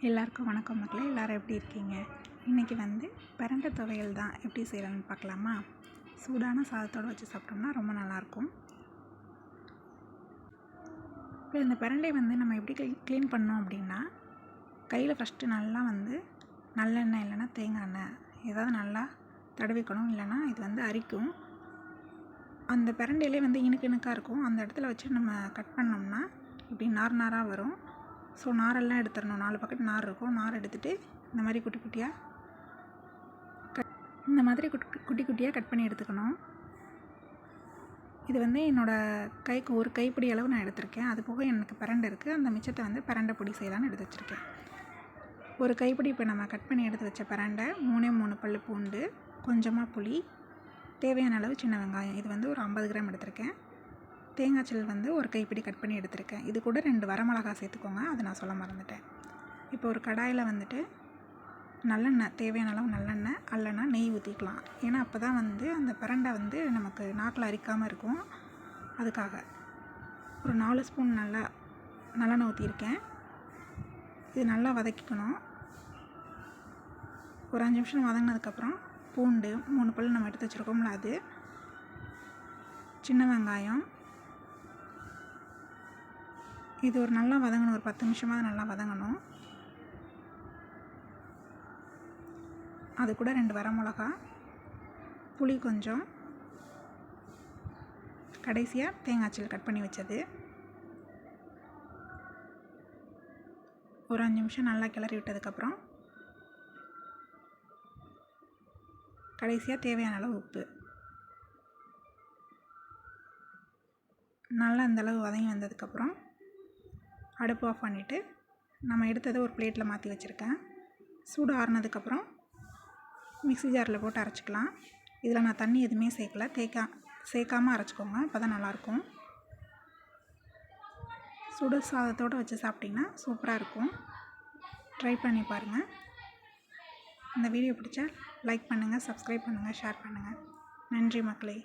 எல்லாருக்கும் வணக்கம் மக்களே. எல்லோரும் எப்படி இருக்கீங்க? இன்றைக்கி பிரண்டை துவையல் தான் எப்படி செய்யலான்னு பார்க்கலாமா? சூடான சாதத்தோடு வச்சு சாப்பிட்டோம்னா ரொம்ப நல்லாயிருக்கும். இப்போ இந்த பிரண்டை நம்ம எப்படி க்ளீன் பண்ணோம் அப்படின்னா, கையில் ஃபஸ்ட்டு நல்லா நல்லெண்ணெய் இல்லைன்னா தேங்காய் எண்ணெய் ஏதாவது நல்லா தடவிக்கணும். இல்லைன்னா இது அரிக்கும். அந்த பிரண்டையிலே இனுக்கு இனுக்காக இருக்கும். அந்த இடத்துல வச்சு நம்ம கட் பண்ணோம்னா இப்படி நார் நாராக வரும். ஸோ நாரெல்லாம் எடுத்துடணும். 4 பக்கெட் நார் இருக்கும். நார் எடுத்துகிட்டு இந்த மாதிரி குட்டி குட்டியாக கட் பண்ணி எடுத்துக்கணும். இது என்னோடய கைக்கு ஒரு கைப்பிடி அளவு நான் எடுத்திருக்கேன். அது போக எனக்கு பிரண்டை இருக்குது. அந்த மிச்சத்தை பிரண்டை பொடி செய்யலான்னு எடுத்து வச்சுருக்கேன். ஒரு கைப்பிடி இப்போ நம்ம கட் பண்ணி எடுத்து வச்ச பிரண்டை, 3 பல் பூண்டு, கொஞ்சமாக புளி, தேவையான அளவு சின்ன வெங்காயம். இது ஒரு 50 கிராம் எடுத்திருக்கேன். தேங்காய் சில் ஒரு கைப்பிடி கட் பண்ணி எடுத்திருக்கேன். இது கூட 2 வரமிளகாய் சேர்த்துக்கோங்க. அதை நான் சொல்ல மறந்துட்டேன். இப்போ ஒரு கடாயில் நல்லெண்ணெய், தேவையான அளவு நல்லெண்ணெய் அல்லனா நெய் ஊற்றிக்கலாம். ஏன்னா அப்போ தான் அந்த பிரண்டை நமக்கு நாக்கில் அரிக்காமல் இருக்கும். அதுக்காக ஒரு 4 ஸ்பூன் நல்லெண்ணெய் ஊற்றியிருக்கேன். இது நல்லா வதக்கிக்கணும். ஒரு 5 நிமிஷம் வதங்கினதுக்கப்புறம் பூண்டு 3 பல் நம்ம எடுத்து வச்சுருக்கோம்ல, அது, சின்ன வெங்காயம், இது ஒரு நல்லா வதங்கணும். ஒரு 10 நிமிஷமாக நல்லா வதங்கணும். அது கூட 2 வரமிளகா, புளி கொஞ்சம், கடைசியாக தேங்காய் சில் கட் பண்ணி வச்சது. ஒரு 5 நிமிஷம் நல்லா கிளறி விட்டதுக்கப்புறம் கடைசியாக தேவையான அளவு உப்பு. நல்லா அந்தளவு வதங்கி வந்ததுக்கப்புறம் அடுப்பு ஆஃப் பண்ணிவிட்டு நம்ம எடுத்ததை ஒரு பிளேட்டில் மாற்றி வச்சுருக்கேன். சூடு ஆறுனதுக்கப்புறம் மிக்ஸி ஜாரில் போட்டு அரைச்சிக்கலாம். இதில் நான் தண்ணி எதுவுமே சேர்க்காமல் அரைச்சிக்கோங்க. அப்போ தான் நல்லாயிருக்கும். சுடு சாதத்தோடு வச்சு சாப்பிட்டிங்கன்னா சூப்பராக இருக்கும். ட்ரை பண்ணி பாருங்கள். இந்த வீடியோ பிடிச்சா லைக் பண்ணுங்கள், சப்ஸ்கிரைப் பண்ணுங்கள், ஷேர் பண்ணுங்கள். நன்றி மக்களே.